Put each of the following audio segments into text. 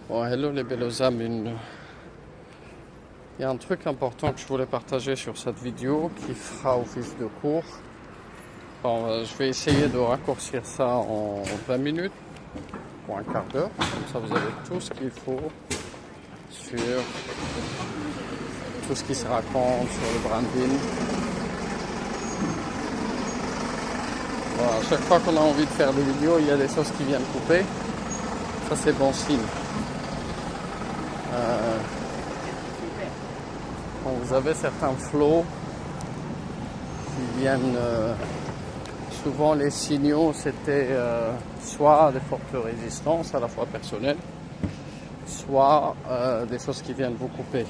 Bon, hello les bellos âmes, il y a un truc important que je voulais partager sur cette vidéo qui fera office de cours. Bon, je vais essayer de raccourcir ça en 20 minutes ou un quart d'heure. Comme ça vous avez tout ce qu'il faut sur tout ce qui se raconte sur le branding. Voilà, à chaque fois qu'on a envie de faire des vidéos, il y a des choses qui viennent couper. Ça c'est bon signe. Quand vous avez certains flows qui viennent, souvent les signaux c'était soit des fortes résistances à la fois personnelles, soit des choses qui viennent vous couper.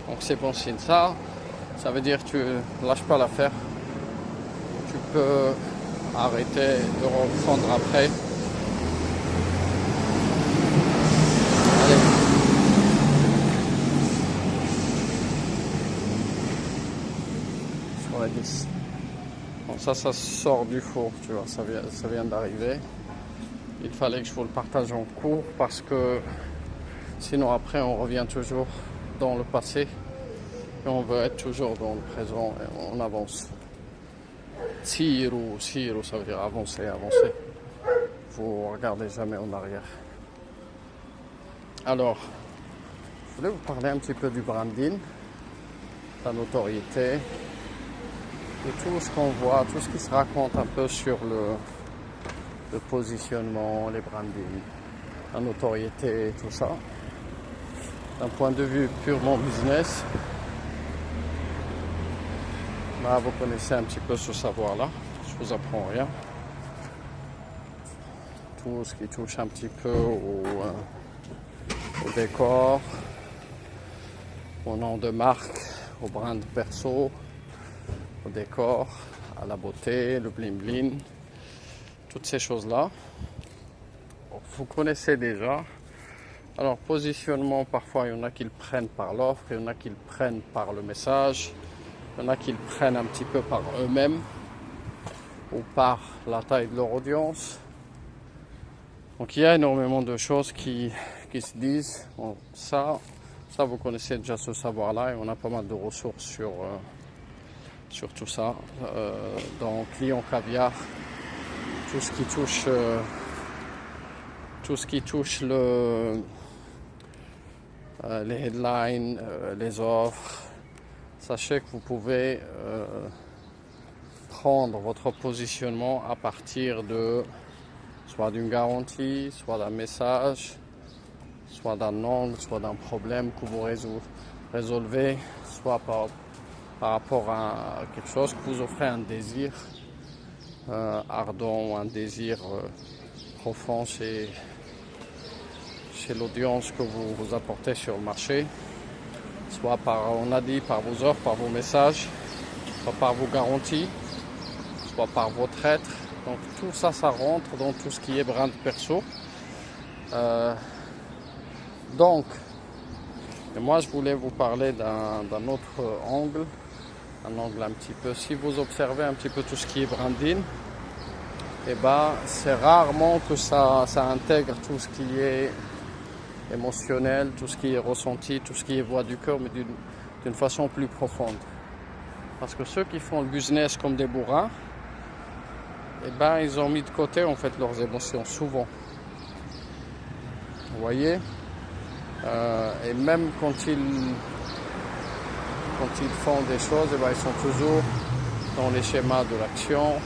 Donc c'est bon signe. Ça veut dire que tu lâches pas l'affaire. Tu peux arrêter de reprendre après. Sur la 10. Bon, ça sort du four, tu vois, ça vient d'arriver. Il fallait que je vous le partage en cours parce que sinon après on revient toujours dans le passé et on veut être toujours dans le présent et on avance. Siru, ça veut dire avancer. Vous regardez jamais en arrière. Alors, je voulais vous parler un petit peu du branding, de la notoriété, de tout ce qu'on voit, tout ce qui se raconte un peu sur le positionnement, les brandings, la notoriété, tout ça. D'un point de vue purement business, là vous connaissez un petit peu ce savoir-là, je vous apprends rien. Tout ce qui touche un petit peu au décor, au nom de marque, au brand perso, au décor, à la beauté, le bling bling, toutes ces choses-là. Vous connaissez déjà. Alors positionnement, parfois il y en a qui le prennent par l'offre, il y en a qui le prennent par le message, il y en a qui le prennent un petit peu par eux-mêmes ou par la taille de leur audience. Donc il y a énormément de choses qui se disent. Bon, ça vous connaissez déjà ce savoir-là et on a pas mal de ressources sur tout ça. Dans Client Caviar, tout ce qui touche les headlines, les offres. Sachez que vous pouvez prendre votre positionnement à partir de soit d'une garantie, soit d'un message, soit d'un angle, soit d'un problème que vous résolvez, soit par rapport à quelque chose que vous offrez un désir ardent, un désir profond chez l'audience que vous apportez sur le marché, soit par vos offres, par vos messages, soit par vos garanties, soit par votre être. Donc tout ça, ça rentre dans tout ce qui est brand perso. Donc, et moi je voulais vous parler d'un autre angle, un angle un petit peu, si vous observez un petit peu tout ce qui est branding, et c'est rarement que ça intègre tout ce qui est émotionnel, tout ce qui est ressenti, tout ce qui est voix du cœur, mais d'une façon plus profonde. Parce que ceux qui font le business comme des bourrins, ils ont mis de côté en fait leurs émotions souvent. Vous voyez, et même quand ils font des choses, ils sont toujours dans les schémas de l'action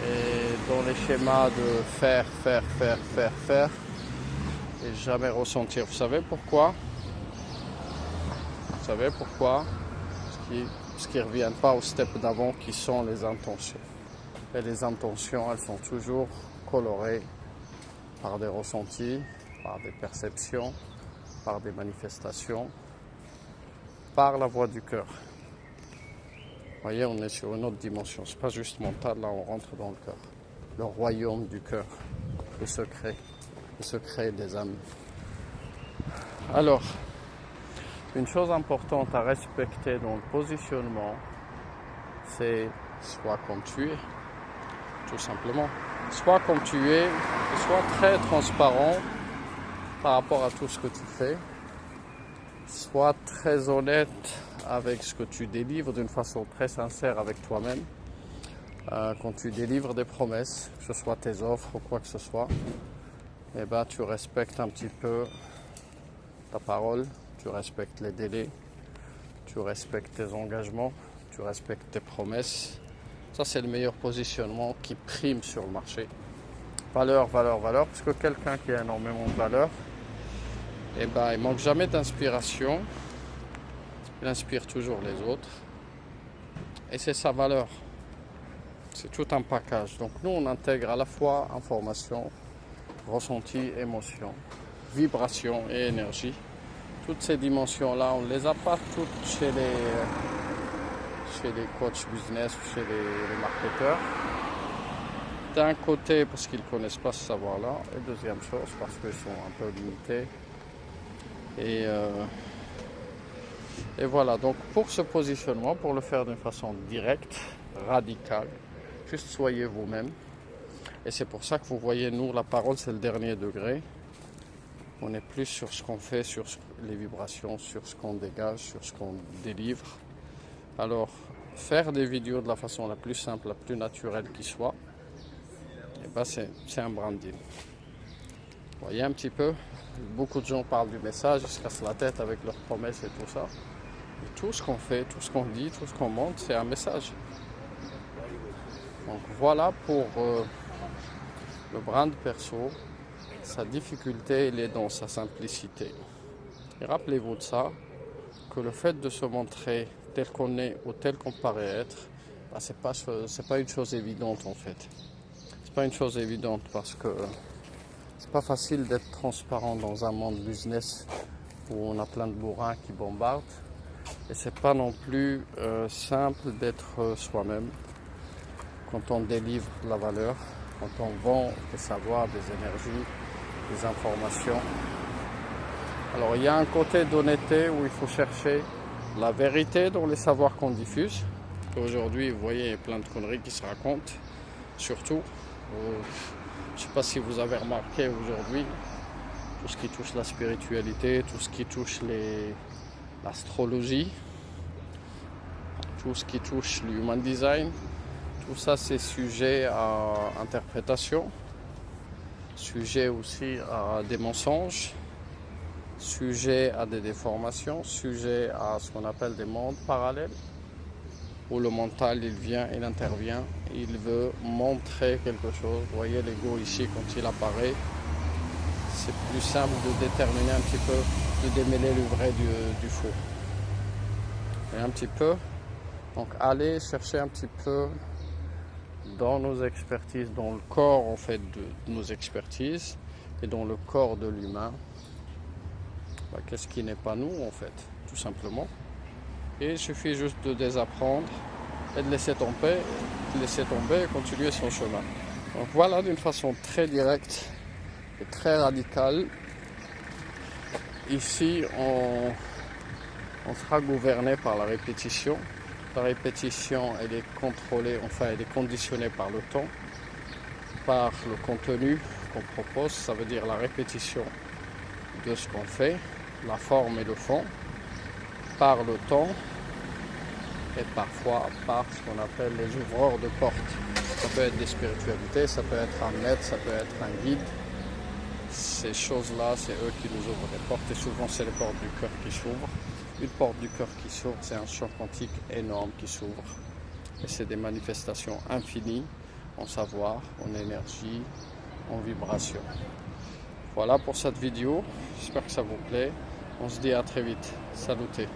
et dans les schémas de faire et jamais ressentir. Vous savez pourquoi? Parce qu'ils ne reviennent pas au step d'avant qui sont les intentions. Et les intentions, elles sont toujours colorées par des ressentis, par des perceptions, par des manifestations, par la voix du cœur. Vous voyez, on est sur une autre dimension. C'est pas juste mental, là on rentre dans le cœur. Le royaume du cœur, le secret des âmes. Alors, une chose importante à respecter dans le positionnement, c'est soit comme tu es, tout simplement. Soit comme tu es, sois très transparent par rapport à tout ce que tu fais. Sois très honnête avec ce que tu délivres d'une façon très sincère avec toi-même. Quand tu délivres des promesses, que ce soit tes offres ou quoi que ce soit, eh ben, tu respectes un petit peu ta parole, tu respectes les délais, tu respectes tes engagements, tu respectes tes promesses. Ça, c'est le meilleur positionnement qui prime sur le marché. Valeur, valeur, valeur, parce que quelqu'un qui a énormément de valeur, eh ben, il manque jamais d'inspiration, il inspire toujours les autres, et c'est sa valeur. C'est tout un package. Donc nous, on intègre à la fois information, ressenti, émotion, vibration et énergie. Toutes ces dimensions-là, on ne les a pas toutes chez les coachs business ou chez les marketeurs. D'un côté, parce qu'ils ne connaissent pas ce savoir-là, et deuxième chose, parce qu'ils sont un peu limités. Et voilà, donc pour ce positionnement, pour le faire d'une façon directe, radicale, juste soyez vous-même. Et c'est pour ça que vous voyez, nous, la parole, c'est le dernier degré. On est plus sur ce qu'on fait, sur les vibrations, sur ce qu'on dégage, sur ce qu'on délivre. Alors, faire des vidéos de la façon la plus simple, la plus naturelle qui soit, et ben c'est un branding. Vous voyez un petit peu, beaucoup de gens parlent du message, ils se cassent la tête avec leurs promesses et tout ça. Et tout ce qu'on fait, tout ce qu'on dit, tout ce qu'on montre, c'est un message. Donc voilà pour le brand perso. Sa difficulté, il est dans sa simplicité. Et rappelez-vous de ça, que le fait de se montrer tel qu'on est ou tel qu'on paraît être, bah, c'est pas une chose évidente en fait. C'est pas une chose évidente parce que c'est pas facile d'être transparent dans un monde business où on a plein de bourrins qui bombardent. Et c'est pas non plus simple d'être soi-même quand on délivre de la valeur, quand on vend des savoirs, des énergies, des informations. Alors il y a un côté d'honnêteté où il faut chercher la vérité dans les savoirs qu'on diffuse. Aujourd'hui, vous voyez, il y a plein de conneries qui se racontent. Surtout, je ne sais pas si vous avez remarqué aujourd'hui, tout ce qui touche la spiritualité, tout ce qui touche l'astrologie, tout ce qui touche l'human design, tout ça c'est sujet à interprétation, sujet aussi à des mensonges, sujet à des déformations, sujet à ce qu'on appelle des mondes parallèles, où le mental il vient, il intervient, il veut montrer quelque chose. Vous voyez l'ego ici quand il apparaît, c'est plus simple de déterminer un petit peu, de démêler le vrai du faux. Et un petit peu, donc allez chercher un petit peu dans nos expertises, dans le corps en fait de nos expertises et dans le corps de l'humain. Qu'est-ce qui n'est pas nous en fait, tout simplement. Et il suffit juste de désapprendre et de laisser tomber et continuer son chemin. Donc voilà, d'une façon très directe et très radicale. Ici, on sera gouverné par la répétition. La répétition, elle est contrôlée, enfin elle est conditionnée par le temps, par le contenu qu'on propose. Ça veut dire la répétition de ce qu'on fait, la forme et le fond, par le temps et parfois par ce qu'on appelle les ouvreurs de portes. Ça peut être des spiritualités, ça peut être un maître, ça peut être un guide. Ces choses-là, c'est eux qui nous ouvrent les portes et souvent c'est les portes du cœur qui s'ouvrent. Une porte du cœur qui s'ouvre, c'est un champ quantique énorme qui s'ouvre. Et c'est des manifestations infinies en savoir, en énergie, en vibration. Voilà pour cette vidéo. J'espère que ça vous plaît. On se dit à très vite. Salutez.